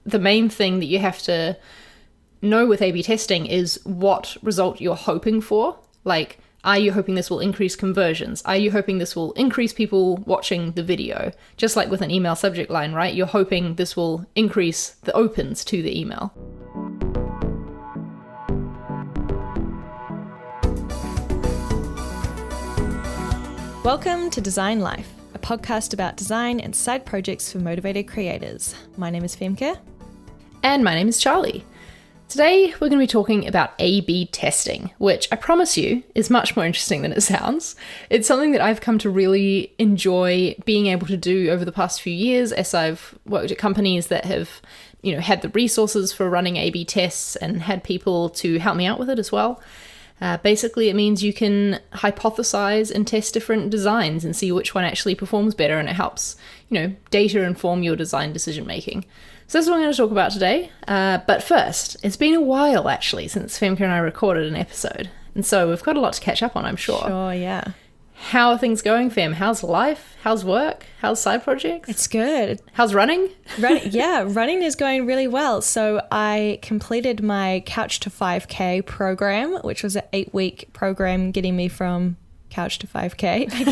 the main thing that you have to know with A/B testing is what result you're hoping for. Like, are you hoping this will increase conversions? Are you hoping this will increase people watching the video? Just like with an email subject line, right? You're hoping this will increase the opens to the email. Welcome to Design Life, a podcast about design and side projects for motivated creators. My name is Femke. And my name is Charlie. Today, we're going to be talking about A/B testing, which I promise you is much more interesting than it sounds. It's something that I've come to really enjoy being able to do over the past few years as I've worked at companies that have, had the resources for running A/B tests and had people to help me out with it as well. Basically, it means you can hypothesize and test different designs and see which one actually performs better, and it helps, data inform your design decision making. So this is what I'm going to talk about today. But first, it's been a while actually since Femke and I recorded an episode, and so we've got a lot to catch up on, I'm sure. Sure, yeah. How are things going, Fem? How's life? How's work? How's side projects? It's good. How's running? Running is going really well. So I completed my Couch to 5K program, which was an 8-week program getting me from couch to 5K, I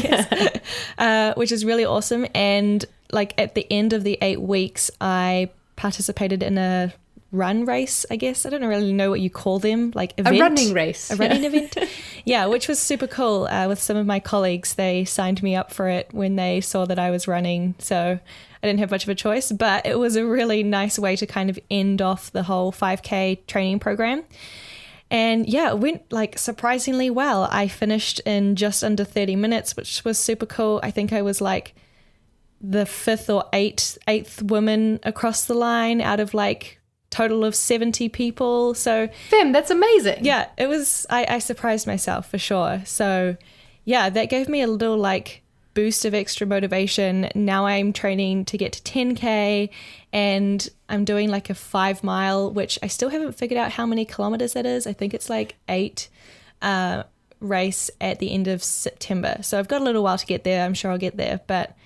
guess, which is really awesome. And like at the end of the 8 weeks, I participated in a run race, I guess. I don't really know what you call them, like event. A running race. A running event. Yeah, which was super cool. With some of my colleagues, they signed me up for it when they saw that I was running. So I didn't have much of a choice, but it was a really nice way to kind of end off the whole 5K training program. And yeah, it went like surprisingly well. I finished in just under 30 minutes, which was super cool. I think I was like the fifth or eighth woman across the line out of like total of 70 people. So Fem, that's amazing. Yeah, it was, I surprised myself for sure. So yeah, that gave me a little like boost of extra motivation. Now I'm training to get to 10K, and I'm doing like a 5 mile, which I still haven't figured out how many kilometers that is. I think it's like 8 race at the end of September. So I've got a little while to get there. I'm sure I'll get there. But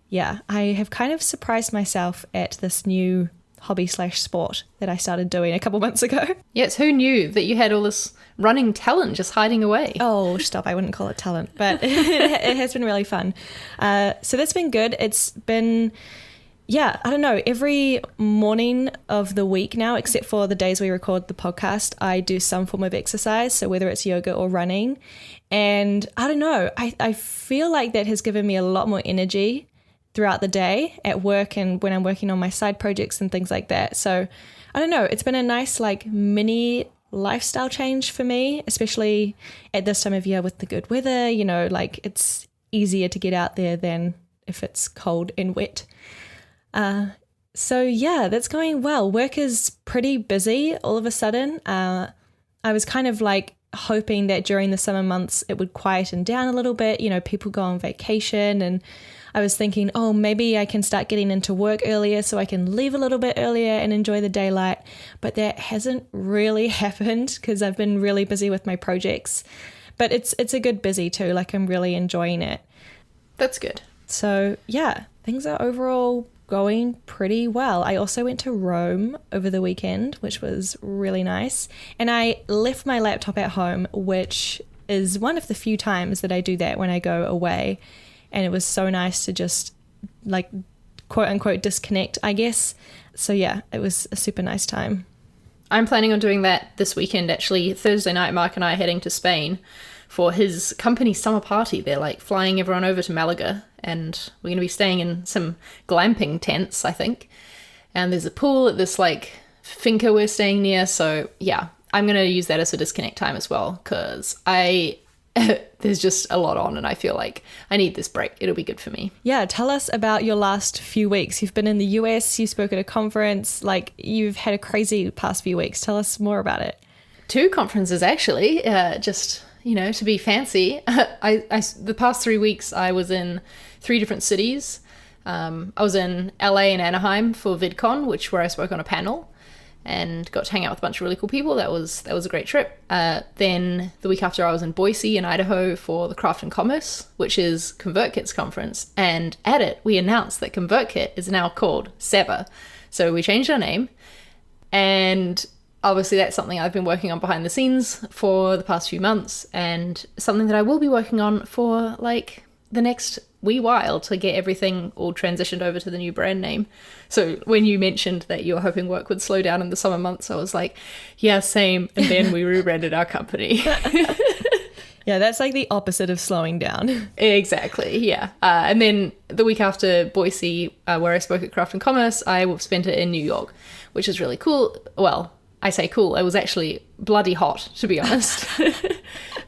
yeah, I have kind of surprised myself at this new hobby/sport that I started doing a couple months ago. Yes, who knew that you had all this running talent just hiding away? Oh, stop. I wouldn't call it talent, but it has been really fun. So that's been good. It's been, I don't know, every morning of the week now, except for the days we record the podcast, I do some form of exercise. So whether it's yoga or running. And I don't know, I feel like that has given me a lot more energy throughout the day at work and when I'm working on my side projects and things like that. So I don't know, it's been a nice like mini lifestyle change for me, especially at this time of year with the good weather, like it's easier to get out there than if it's cold and wet. So yeah, that's going well. Work is pretty busy all of a sudden. I was kind of like hoping that during the summer months it would quieten down a little bit, people go on vacation, and I was thinking, oh, maybe I can start getting into work earlier so I can leave a little bit earlier and enjoy the daylight. But that hasn't really happened because I've been really busy with my projects. But it's a good busy too. Like I'm really enjoying it. That's good. So yeah, things are overall going pretty well. I also went to Rome over the weekend, which was really nice. And I left my laptop at home, which is one of the few times that I do that when I go away. And it was so nice to just like quote unquote disconnect, I guess. So yeah, it was a super nice time. I'm planning on doing that this weekend actually. Thursday night, Mark and I are heading to Spain for his company summer party. They're like flying everyone over to Malaga, and we're going to be staying in some glamping tents, I think. And there's a pool at this like finca we're staying near. So yeah, I'm going to use that as a disconnect time as well, because there's just a lot on and I feel like I need this break. It'll be good for me. Yeah, tell us about your last few weeks. You've been in the US, you spoke at a conference, like you've had a crazy past few weeks. Tell us more about it. 2 conferences actually, just, to be fancy. The past 3 weeks I was in 3 different cities. I was in LA and Anaheim for VidCon, where I spoke on a panel. and got to hang out with a bunch of really cool people. That was a great trip. Then the week after I was in Boise in Idaho for the Craft and Commerce, which is ConvertKit's conference. And at it, we announced that ConvertKit is now called Sever. So we changed our name, and obviously that's something I've been working on behind the scenes for the past few months, and something that I will be working on for like the next wee while to get everything all transitioned over to the new brand name. So when you mentioned that you were hoping work would slow down in the summer months, I was like, yeah, same. And then we rebranded our company. Yeah, that's like the opposite of slowing down. Exactly, yeah. And then the week after Boise, where I spoke at Craft and Commerce, I spent it in New York, which is really cool. Well, I say cool. It was actually bloody hot, to be honest.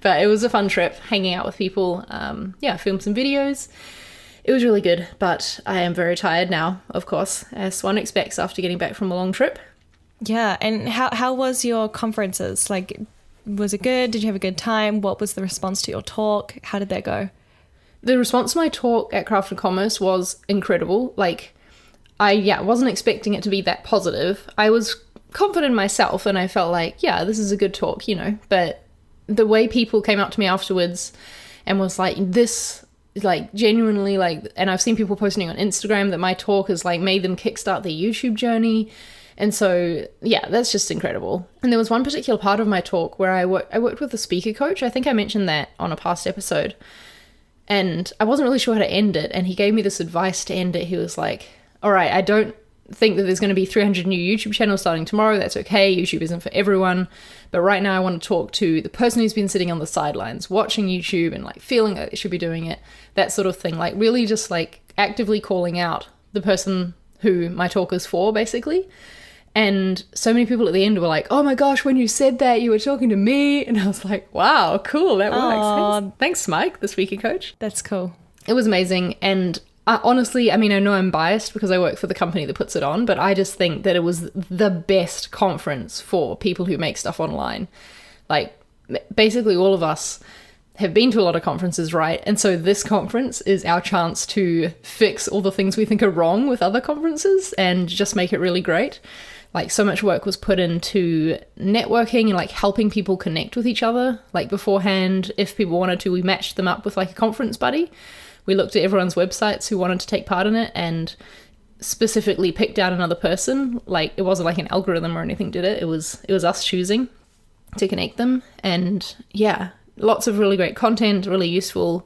But it was a fun trip, hanging out with people. Filmed some videos. It was really good, but I am very tired now, of course, as one expects after getting back from a long trip. Yeah, and how was your conferences? Like, was it good? Did you have a good time? What was the response to your talk? How did that go? The response to my talk at Craft and Commerce was incredible. Like, I wasn't expecting it to be that positive. I was confident in myself, and I felt like, yeah, this is a good talk, you know. But the way people came up to me afterwards and was like, this, like, genuinely, like, and I've seen people posting on Instagram that my talk has, like, made them kickstart their YouTube journey. And so, yeah, that's just incredible. And there was one particular part of my talk where I worked with a speaker coach. I think I mentioned that on a past episode. And I wasn't really sure how to end it. And he gave me this advice to end it. He was like, all right, I don't think that there's going to be 300 new YouTube channels starting tomorrow. That's okay. YouTube isn't for everyone. But right now I want to talk to the person who's been sitting on the sidelines watching YouTube and like feeling that they should be doing it. That sort of thing. Like really just like actively calling out the person who my talk is for, basically. And so many people at the end were like, oh my gosh, when you said that, you were talking to me. And I was like, wow, cool, that works. Thanks, Mike, the speaker coach. That's cool. It was amazing. And honestly, I mean, I know I'm biased because I work for the company that puts it on, but I just think that it was the best conference for people who make stuff online. Like, basically all of us have been to a lot of conferences, right? And so this conference is our chance to fix all the things we think are wrong with other conferences and just make it really great. Like, so much work was put into networking and like helping people connect with each other. Like beforehand, if people wanted to, we matched them up with like a conference buddy. We looked at everyone's websites who wanted to take part in it and specifically picked out another person. Like, it wasn't like an algorithm or anything did it. It was us choosing to connect them. And yeah, lots of really great content, really useful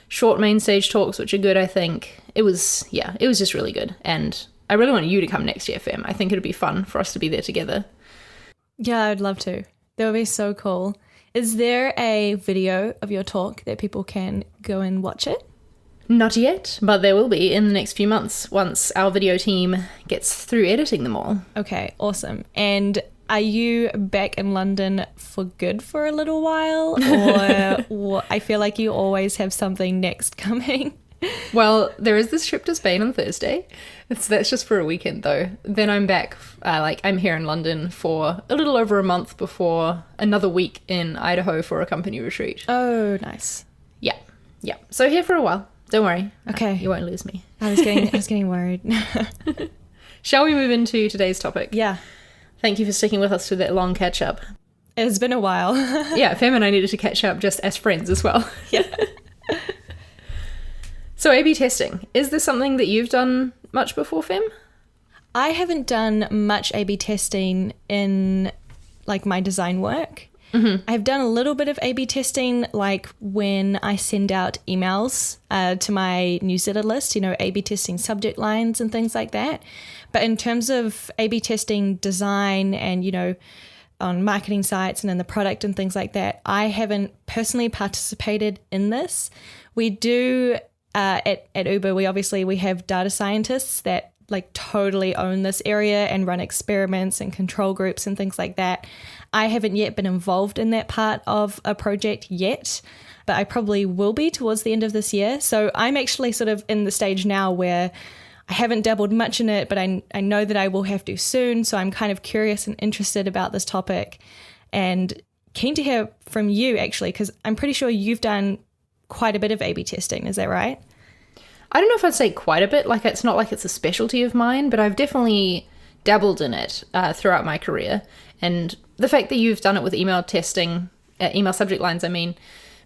short main stage talks, which are good, I think. It was just really good. And I really want you to come next year, Fem. I think it'd be fun for us to be there together. Yeah, I'd love to. That would be so cool. Is there a video of your talk that people can go and watch it? Not yet, but there will be in the next few months once our video team gets through editing them all. Okay, awesome. And are you back in London for good for a little while? Or I feel like you always have something next coming. Well, there is this trip to Spain on Thursday. That's just for a weekend, though. Then I'm back, I'm here in London for a little over a month before another week in Idaho for a company retreat. Oh, nice. Yeah. So here for a while. Don't worry. Okay. You won't lose me. I was getting worried. Shall we move into today's topic? Yeah. Thank you for sticking with us through that long catch up. It's been a while. Yeah, Fem and I needed to catch up just as friends as well. Yeah. So A/B testing, is this something that you've done much before, Fem? I haven't done much A/B testing in like my design work. Mm-hmm. I've done a little bit of A/B testing like when I send out emails to my newsletter list, A/B testing subject lines and things like that. But in terms of A/B testing design and, on marketing sites and in the product and things like that, I haven't personally participated in this. We do... At Uber, we have data scientists that like totally own this area and run experiments and control groups and things like that. I haven't yet been involved in that part of a project yet, but I probably will be towards the end of this year. So I'm actually sort of in the stage now where I haven't dabbled much in it, but I know that I will have to soon. So I'm kind of curious and interested about this topic and keen to hear from you actually, because I'm pretty sure you've done quite a bit of A/B testing. Is that right? I don't know if I'd say quite a bit. Like, it's not like it's a specialty of mine, but I've definitely dabbled in it throughout my career. And the fact that you've done it with email testing, email subject lines,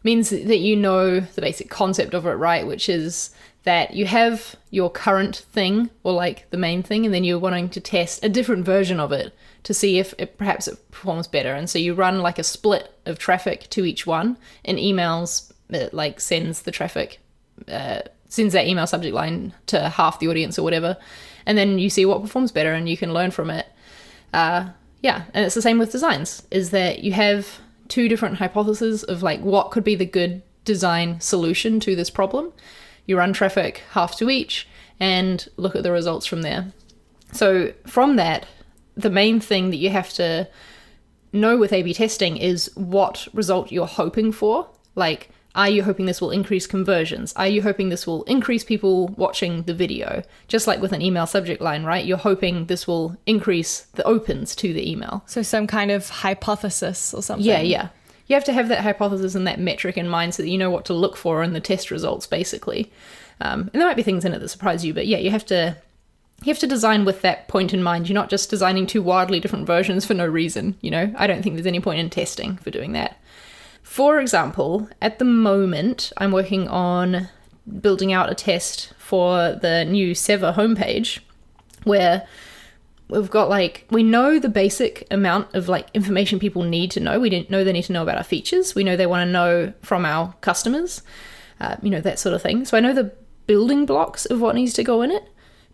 means that you know the basic concept of it, right? Which is that you have your current thing, or like the main thing, and then you're wanting to test a different version of it to see if perhaps it performs better. And so you run like a split of traffic to each one. In emails, it like sends the traffic, sends that email subject line to half the audience or whatever, and then you see what performs better and you can learn from it. And it's the same with designs, is that you have two different hypotheses of like what could be the good design solution to this problem. You run traffic half to each and look at the results from there. So from that, the main thing that you have to know with A/B testing is what result you're hoping for. Like, are you hoping this will increase conversions? Are you hoping this will increase people watching the video? Just like with an email subject line, right? You're hoping this will increase the opens to the email. So some kind of hypothesis or something. Yeah. You have to have that hypothesis and that metric in mind so that you know what to look for in the test results, basically. And there might be things in it that surprise you, but yeah, you have to design with that point in mind. You're not just designing two wildly different versions for no reason, you know? I don't think there's any point in testing for doing that. For example, at the moment, I'm working on building out a test for the new Sever homepage, where we've got we know the basic amount of information people need to know. We didn't know they need to know about our features. We know they want to know from our customers, that sort of thing. So I know the building blocks of what needs to go in it,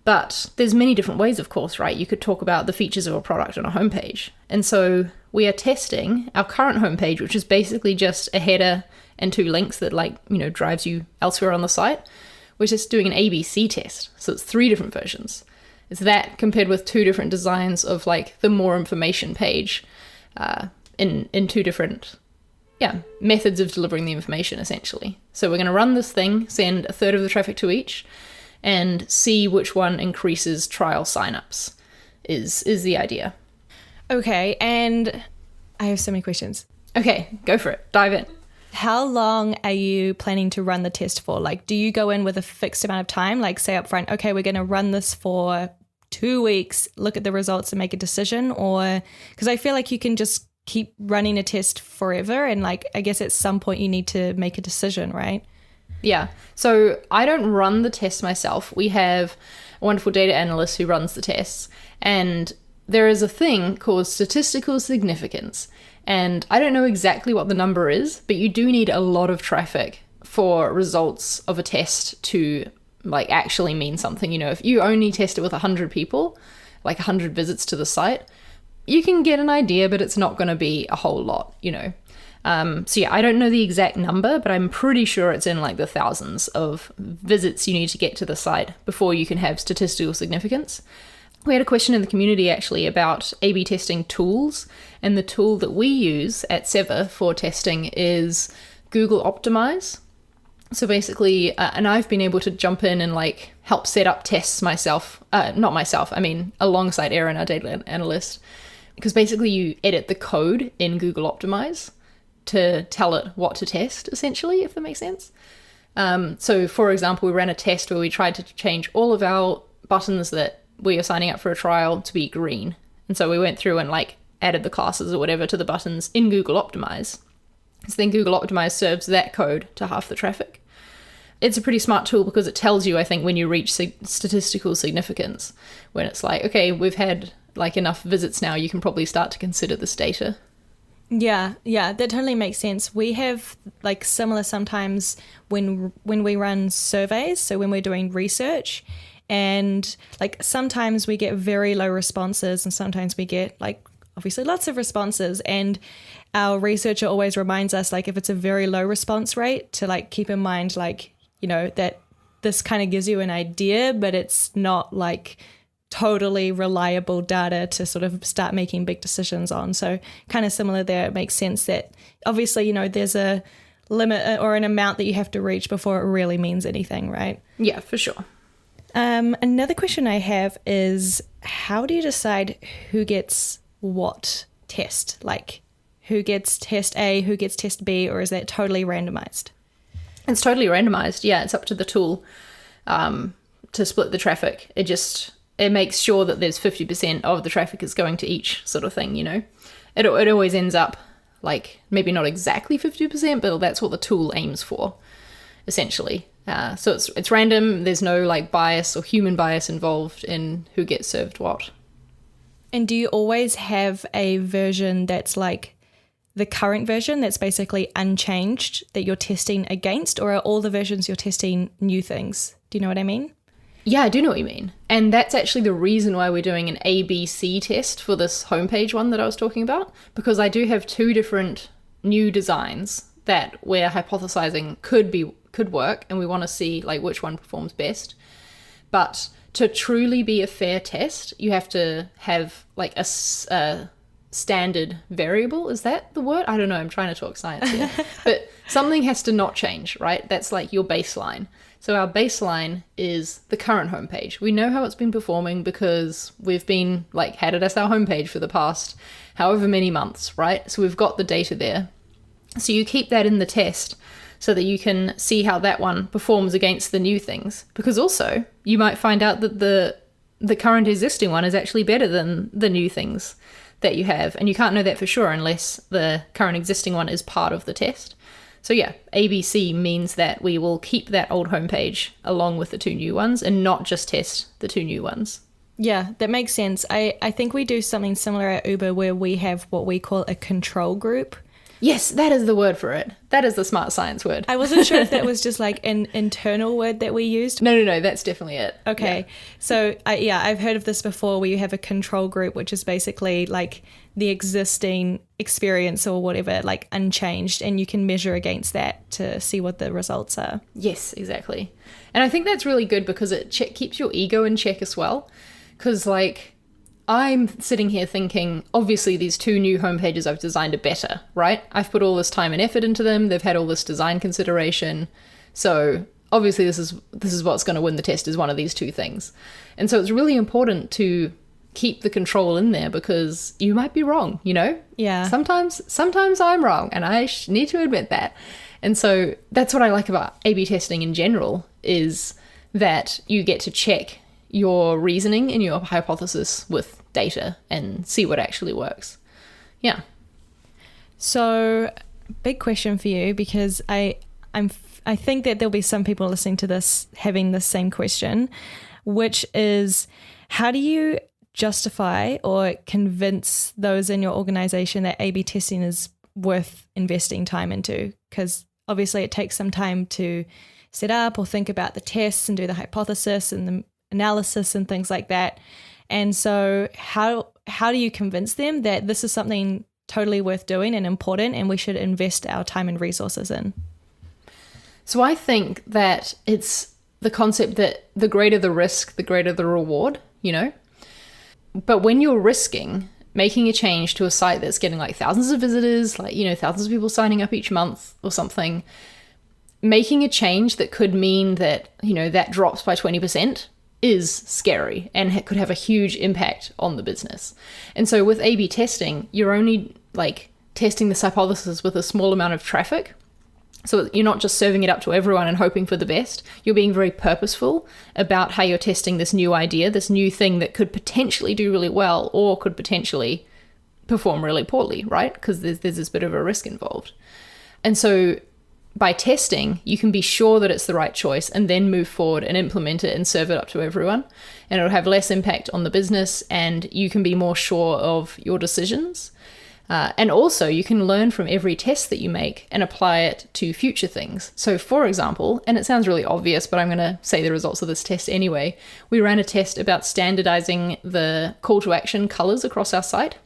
but there's many different ways, of course, right? You could talk about the features of a product on a homepage. And so we are testing our current homepage, which is basically just a header and two links that drives you elsewhere on the site. We're just doing an ABC test. So it's 3 different versions. It's that compared with 2 different designs of the more information page in 2 different methods of delivering the information, essentially. So we're going to run this thing, send a third of the traffic to each, and see which one increases trial signups is the idea. Okay, and I have so many questions. Okay, go for it. Dive in. How long are you planning to run the test for? Do you go in with a fixed amount of time? Say up front, okay, we're going to run this for 2 weeks, look at the results and make a decision? Or, because I feel like you can just keep running a test forever, and I guess at some point you need to make a decision, right? Yeah. So I don't run the test myself. We have a wonderful data analyst who runs the tests, and there is a thing called statistical significance. And I don't know exactly what the number is, but you do need a lot of traffic for results of a test to actually mean something. If you only test it with 100 people, 100 visits to the site, you can get an idea, but it's not going to be a whole lot, So yeah, I don't know the exact number, but I'm pretty sure it's in the thousands of visits you need to get to the site before you can have statistical significance. We had a question in the community actually about A/B testing tools, and the tool that we use at Sever for testing is Google Optimize. So basically, and I've been able to jump in and help set up tests myself, not myself, I mean alongside Erin, our data analyst, because basically you edit the code in Google Optimize to tell it what to test, essentially, if that makes sense. So for example, we ran a test where we tried to change all of our buttons that we are signing up for a trial to be green. And so we went through and added the classes or whatever to the buttons in Google Optimize. So then Google Optimize serves that code to half the traffic. It's a pretty smart tool because it tells you, I think, when you reach statistical significance, when it's okay, we've had enough visits now, you can probably start to consider this data. Yeah, that totally makes sense. We have similar sometimes when we run surveys, so when we're doing research, and sometimes we get very low responses and sometimes we get obviously lots of responses, and our researcher always reminds us if it's a very low response rate to keep in mind that this kind of gives you an idea, but it's not totally reliable data to sort of start making big decisions on. So kind of similar there. It makes sense that obviously there's a limit or an amount that you have to reach before it really means anything, right? Yeah, for sure. Another question I have is, how do you decide who gets what test? Who gets test A, who gets test B, or is that totally randomized? It's totally randomized. Yeah, it's up to the tool to split the traffic. It makes sure that there's 50% of the traffic is going to each sort of thing, It always ends up maybe not exactly 50%, but that's what the tool aims for, essentially. So it's random. There's no like bias or human bias involved in who gets served what. And do you always have a version that's like the current version that's basically unchanged that you're testing against, or are all the versions you're testing new things? Do you know what I mean? Yeah, I do know what you mean. And that's actually the reason why we're doing an ABC test for this homepage one that I was talking about, because I do have two different new designs that we're hypothesizing could work, and we want to see like which one performs best. But to truly be a fair test, you have to have like a standard variable. Is that the word? I don't know. I'm trying to talk science here. But something has to not change, right? That's like your baseline. So our baseline is the current homepage. We know how it's been performing because we've been like had it as our homepage for the past however many months, right? So we've got the data there. So you keep that in the test so that you can see how that one performs against the new things. Because also you might find out that the current existing one is actually better than the new things that you have. And you can't know that for sure unless the current existing one is part of the test. So yeah, ABC means that we will keep that old homepage along with the two new ones and not just test the two new ones. Yeah, that makes sense. I think we do something similar at Uber where we have what we call a control group. Yes, that is the word for it. That is the smart science word. I wasn't sure if that was just like an internal word that we used. No, that's definitely it. Okay. Yeah. So I've heard of this before where you have a control group, which is basically like the existing experience or whatever, like unchanged, and you can measure against that to see what the results are. Yes, exactly. And I think that's really good because it keeps your ego in check as well. Because like, I'm sitting here thinking, obviously these two new homepages I've designed are better, right? I've put all this time and effort into them. They've had all this design consideration. So obviously this is what's going to win the test, is one of these two things. And so it's really important to keep the control in there because you might be wrong, you know? Yeah. Sometimes I'm wrong, and I need to admit that. And so that's what I like about A/B testing in general, is that you get to check your reasoning and your hypothesis with data and see what actually works. Yeah. So, big question for you, because I think that there'll be some people listening to this having the same question, which is, how do you justify or convince those in your organization that A/B testing is worth investing time into? Because obviously it takes some time to set up or think about the tests and do the hypothesis and the analysis and things like that. And so how do you convince them that this is something totally worth doing and important and we should invest our time and resources in? So I think that it's the concept that the greater the risk, the greater the reward, you know? But when you're risking making a change to a site that's getting like thousands of visitors, like, you know, thousands of people signing up each month or something, making a change that could mean that, you know, that drops by 20% is scary and could have a huge impact on the business. And so with A/B testing, you're only like testing this hypothesis with a small amount of traffic. So you're not just serving it up to everyone and hoping for the best. You're being very purposeful about how you're testing this new idea, this new thing that could potentially do really well or could potentially perform really poorly, right? Because there's this bit of a risk involved. And so by testing, you can be sure that it's the right choice and then move forward and implement it and serve it up to everyone. And it'll have less impact on the business and you can be more sure of your decisions. And also you can learn from every test that you make and apply it to future things. So for example, and it sounds really obvious, but I'm going to say the results of this test anyway, we ran a test about standardizing the call to action colors across our site.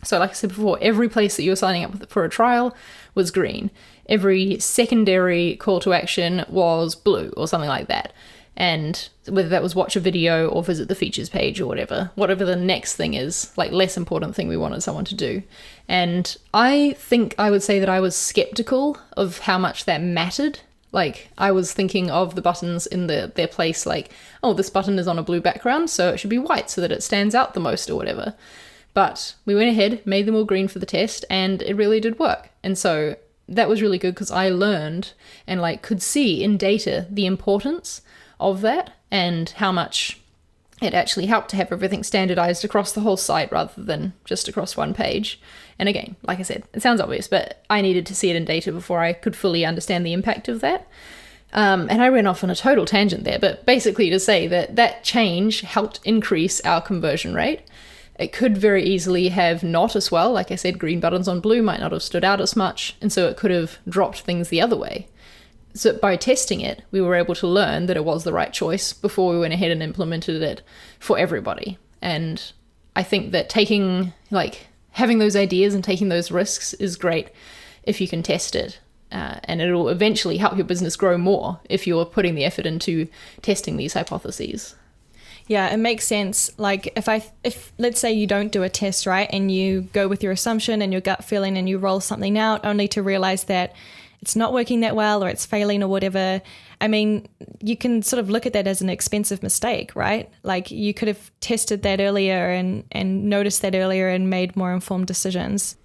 So like I said before, every place that you were signing up for a trial was green. Every secondary call to action was blue or something like that. And whether that was watch a video or visit the features page or whatever the next thing is, like less important thing we wanted someone to do. And I think I would say that I was skeptical of how much that mattered. Like I was thinking of the buttons in their place, like, oh, this button is on a blue background, so it should be white so that it stands out the most or whatever. But we went ahead, made them all green for the test, and it really did work. And so that was really good because I learned and like could see in data the importance of that and how much it actually helped to have everything standardized across the whole site rather than just across one page. And again, like I said, it sounds obvious, but I needed to see it in data before I could fully understand the impact of that. And I ran off on a total tangent there, but basically to say that that change helped increase our conversion rate. It could very easily have not as well. Like I said, green buttons on blue might not have stood out as much, and so it could have dropped things the other way. So by testing it, we were able to learn that it was the right choice before we went ahead and implemented it for everybody. And I think that having those ideas and taking those risks is great if you can test it. And it'll eventually help your business grow more if you're putting the effort into testing these hypotheses. Yeah, it makes sense. Like if let's say you don't do a test, right, and you go with your assumption and your gut feeling and you roll something out only to realize that it's not working that well or it's failing or whatever. I mean, you can sort of look at that as an expensive mistake, right? Like you could have tested that earlier and noticed that earlier and made more informed decisions.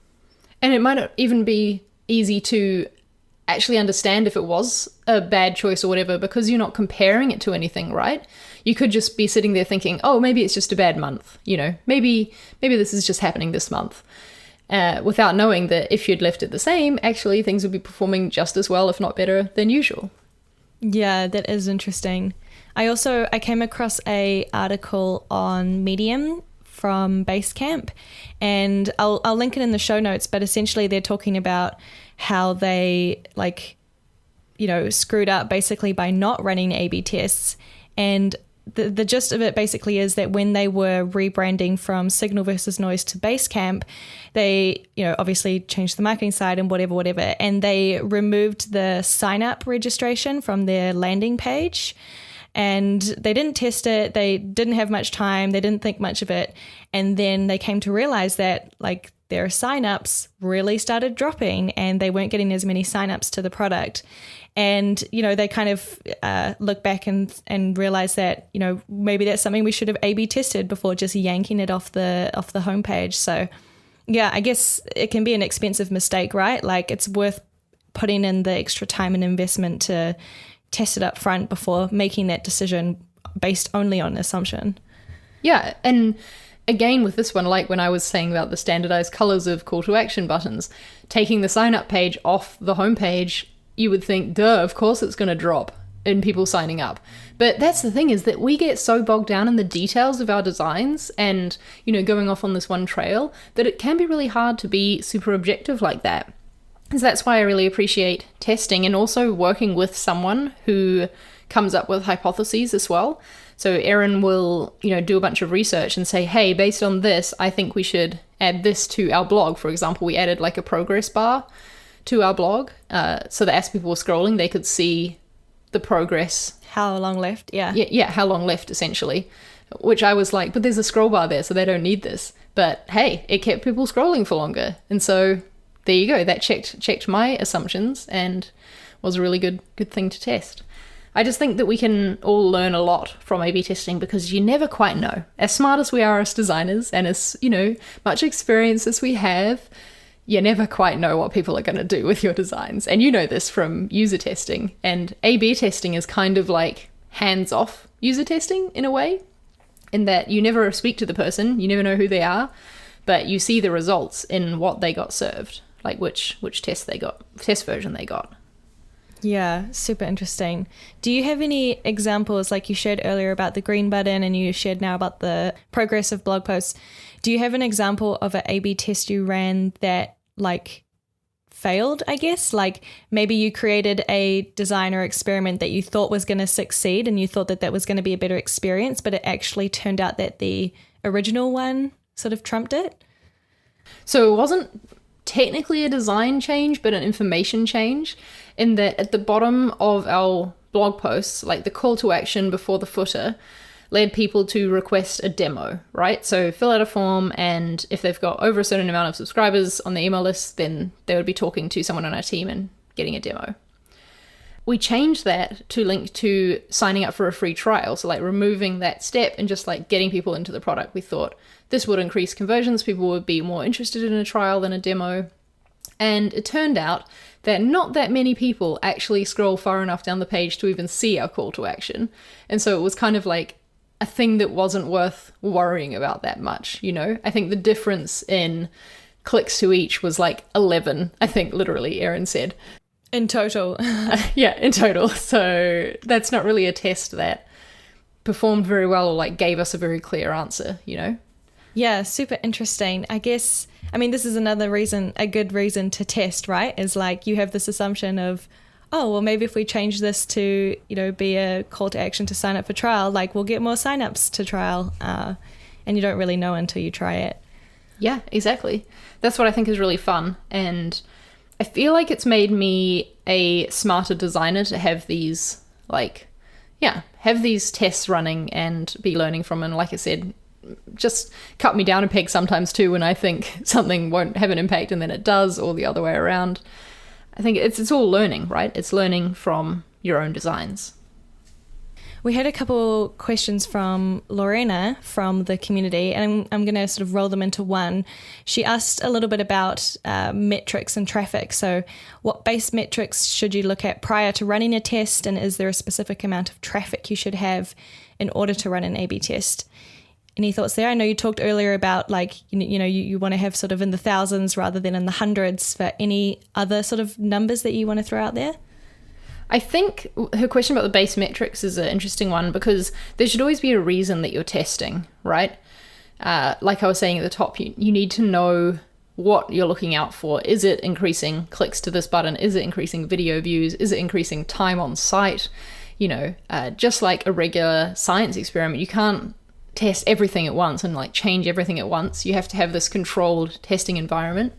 And it might not even be easy to actually understand if it was a bad choice or whatever, because you're not comparing it to anything, right? You could just be sitting there thinking, oh, maybe it's just a bad month, maybe this is just happening this month, without knowing that if you'd left it the same, actually things would be performing just as well, if not better than usual. Yeah, that is interesting. I came across a article on Medium from Basecamp, and I'll link it in the show notes, but essentially they're talking about how they screwed up basically by not running A/B tests. And the gist of it basically is that when they were rebranding from Signal versus Noise to Basecamp, they, obviously changed the marketing side and whatever, and they removed the sign-up registration from their landing page. And they didn't test it. They didn't have much time. They didn't think much of it. And then they came to realize that their signups really started dropping and they weren't getting as many signups to the product. And, they kind of look back and realize that, maybe that's something we should have A/B tested before just yanking it off the homepage. So, yeah, I guess it can be an expensive mistake, right? Like it's worth putting in the extra time and investment to test it up front before making that decision based only on assumption. Yeah, and again with this one, like when I was saying about the standardized colors of call to action buttons, taking the sign up page off the homepage, you would think, duh, of course it's going to drop in people signing up. But that's the thing, is that we get so bogged down in the details of our designs and, going off on this one trail, that it can be really hard to be super objective like that. So that's why I really appreciate testing and also working with someone who comes up with hypotheses as well. So Erin will, do a bunch of research and say, hey, based on this, I think we should add this to our blog. For example, we added a progress bar to our blog, so that as people were scrolling, they could see the progress. How long left? Yeah. Yeah, how long left, essentially. Which I was like, but there's a scroll bar there, so they don't need this. But hey, it kept people scrolling for longer. And so there you go. That checked my assumptions and was a really good thing to test. I just think that we can all learn a lot from A/B testing because you never quite know. As smart as we are as designers and as, much experience as we have, you never quite know what people are going to do with your designs. And you know this from user testing. And A/B testing is kind of like hands-off user testing in a way, in that you never speak to the person, you never know who they are, but you see the results in what they got served, like which test version they got. Yeah, super interesting. Do you have any examples, like you shared earlier about the green button and you shared now about the progress of blog posts? Do you have an example of an A/B test you ran that failed, I guess? Like maybe you created a design or experiment that you thought was going to succeed and you thought that was going to be a better experience, but it actually turned out that the original one sort of trumped it? So it wasn't technically a design change, but an information change, in that at the bottom of our blog posts, like the call to action before the footer, led people to request a demo, right? So fill out a form, and if they've got over a certain amount of subscribers on the email list, then they would be talking to someone on our team and getting a demo. We changed that to link to signing up for a free trial. So removing that step and just getting people into the product. We thought this would increase conversions. People would be more interested in a trial than a demo. And it turned out that not that many people actually scroll far enough down the page to even see our call to action. And so it was kind of like a thing that wasn't worth worrying about that much, I think the difference in clicks to each was 11, I think literally Erin said. In total. Yeah, in total. So that's not really a test that performed very well or like gave us a very clear answer, you know? Yeah, super interesting. I guess, I mean, this is another reason, a good reason to test, right? Is like you have this assumption of, oh, well, maybe if we change this to, you know, be a call to action to sign up for trial, like we'll get more signups to trial. And you don't really know until you try it. Yeah, exactly. That's what I think is really fun. And I feel like it's made me a smarter designer to have these, like, yeah, have these tests running and be learning from. And like I said, just cut me down a peg sometimes too when I think something won't have an impact and then it does, or the other way around. I think it's all learning, right? It's learning from your own designs. We had a couple questions from Lorena from the community, and I'm going to sort of roll them into one. She asked a little bit about metrics and traffic. So what base metrics should you look at prior to running a test, and is there a specific amount of traffic you should have in order to run an A/B test? Any thoughts there? I know you talked earlier about like, you want to have sort of in the thousands rather than in the hundreds. For any other sort of numbers that you want to throw out there? I think her question about the base metrics is an interesting one because there should always be a reason that you're testing, right? Like I was saying at the top, you need to know what you're looking out for. Is it increasing clicks to this button? Is it increasing video views? Is it increasing time on site? Just like a regular science experiment, you can't test everything at once and like change everything at once. You have to have this controlled testing environment.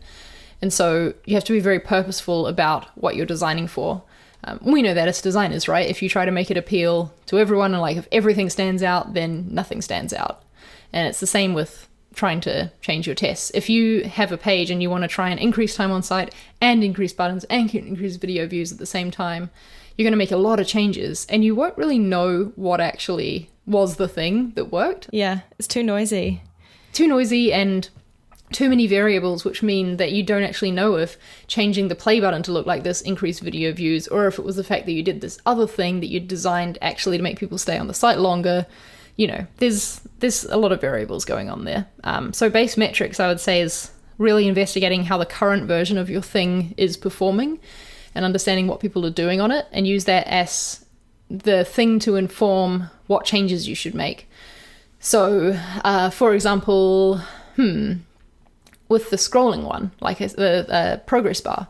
And so you have to be very purposeful about what you're designing for. We know that as designers, right? If you try to make it appeal to everyone and like if everything stands out, then nothing stands out. And it's the same with trying to change your tests. If you have a page and you want to try and increase time on site and increase buttons and increase video views at the same time, you're going to make a lot of changes and you won't really know what actually was the thing that worked. Yeah, it's too noisy. Too noisy and too many variables, which mean that you don't actually know if changing the play button to look like this increased video views, or if it was the fact that you did this other thing that you designed actually to make people stay on the site longer. There's a lot of variables going on there. So base metrics, I would say, is really investigating how the current version of your thing is performing and understanding what people are doing on it, and use that as the thing to inform what changes you should make. So, for example, with the scrolling one, like the progress bar,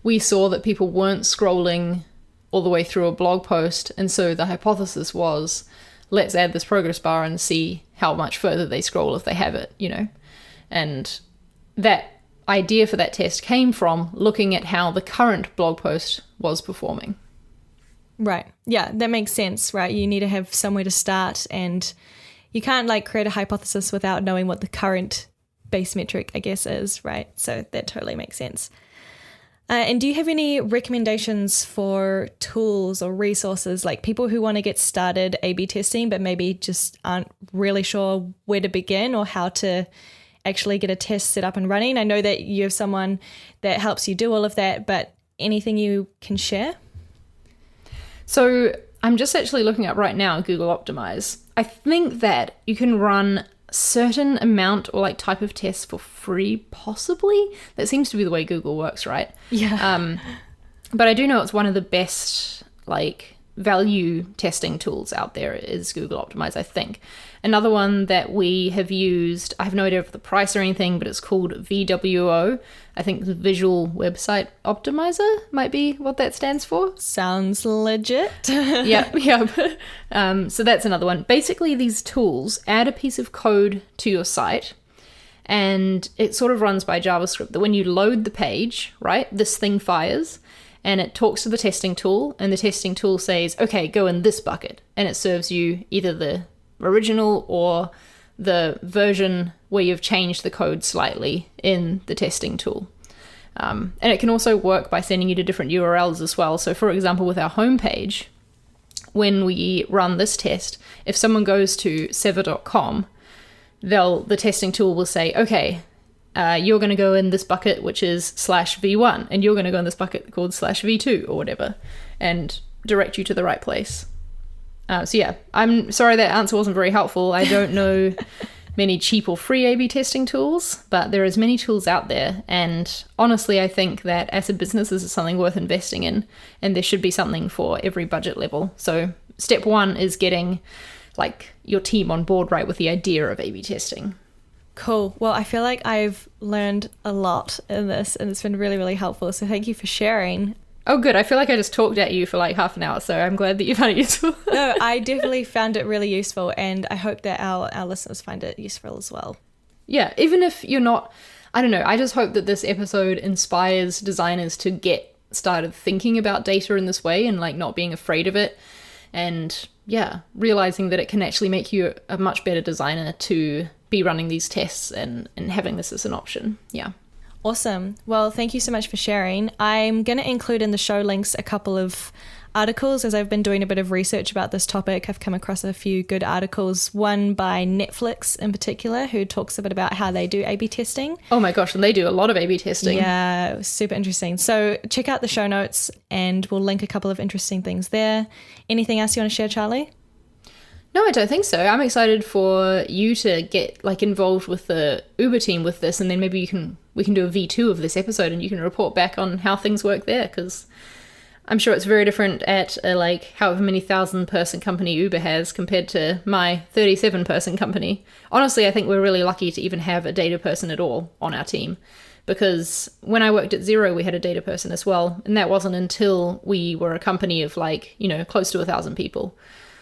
we saw that people weren't scrolling all the way through a blog post. And so the hypothesis was, let's add this progress bar and see how much further they scroll if they have it, And that idea for that test came from looking at how the current blog post was performing. Right. Yeah, that makes sense, right? You need to have somewhere to start, and you can't like create a hypothesis without knowing what the current base metric, I guess, is, right? So that totally makes sense. And do you have any recommendations for tools or resources, like people who want to get started A/B testing but maybe just aren't really sure where to begin or how to actually get a test set up and running? I know that you have someone that helps you do all of that, but anything you can share? So I'm just actually looking up right now Google Optimize. I think that you can run certain amount or like type of tests for free, possibly. That seems to be the way Google works, right? Yeah. But I do know it's one of the best like value testing tools out there is Google Optimize, I think. Another one that we have used, I have no idea of the price or anything, but it's called VWO. I think the Visual Website Optimizer might be what that stands for. Sounds legit. Yeah. So that's another one. Basically, these tools add a piece of code to your site, and it sort of runs by JavaScript. That when you load the page, right, this thing fires, and it talks to the testing tool, and the testing tool says, okay, go in this bucket, and it serves you either the original or the version where you've changed the code slightly in the testing tool. And it can also work by sending you to different URLs as well. So for example, with our homepage, when we run this test, if someone goes to sever.com, the testing tool will say, okay, you're going to go in this bucket, which is /v1, and you're going to go in this bucket called /v2 or whatever, and direct you to the right place. So yeah, I'm sorry that answer wasn't very helpful. I don't know many cheap or free A/B testing tools, but there are as many tools out there. And honestly, I think that as a business, this is something worth investing in, and there should be something for every budget level. So step one is getting like your team on board right with the idea of A/B testing. Cool. Well, I feel like I've learned a lot in this, and it's been really, really helpful. So thank you for sharing. Oh, good. I feel like I just talked at you for like half an hour, so I'm glad that you found it useful. No, I definitely found it really useful, and I hope that our listeners find it useful as well. Yeah, even if you're not, I don't know, I just hope that this episode inspires designers to get started thinking about data in this way and like not being afraid of it. And yeah, realizing that it can actually make you a much better designer to be running these tests and having this as an option. Yeah. Awesome. Well, thank you so much for sharing. I'm going to include in the show links a couple of articles. As I've been doing a bit of research about this topic, I've come across a few good articles, one by Netflix in particular, who talks a bit about how they do A/B testing. Oh my gosh, and they do a lot of A/B testing. Yeah, it was super interesting. So check out the show notes and we'll link a couple of interesting things there. Anything else you want to share, Charlie? No, I don't think so. I'm excited for you to get like involved with the Uber team with this, and then maybe we can do a V2 of this episode and you can report back on how things work there, because I'm sure it's very different at a like however many 1,000-person company Uber has compared to my 37-person company. Honestly, I think we're really lucky to even have a data person at all on our team, because when I worked at Xero, we had a data person as well, and that wasn't until we were a company of like, you know, close to 1,000 people.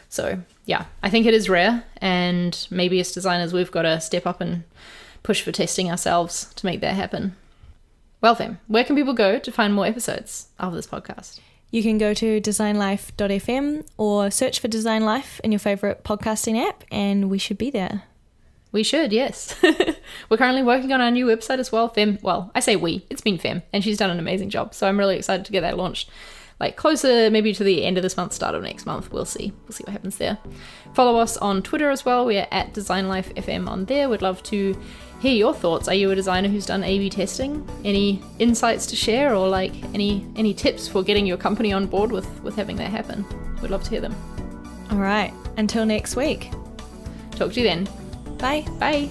So yeah, I think it is rare, and maybe as designers we've got to step up and push for testing ourselves to make that happen. Well then, where can people go to find more episodes of this podcast? You can go to designlife.fm or search for Design Life in your favourite podcasting app, and we should be there. We should, yes. We're currently working on our new website as well. Fem, well, I say we, it's been Fem, and she's done an amazing job, so I'm really excited to get that launched. Like closer maybe to the end of this month, start of next month. We'll see what happens there. Follow us on Twitter as well. We are at DesignLifeFM on there. We'd love to hear your thoughts. Are you a designer who's done A/B testing? Any insights to share, or like any tips for getting your company on board with having that happen? We'd love to hear them. All right. Until next week. Talk to you then. Bye. Bye.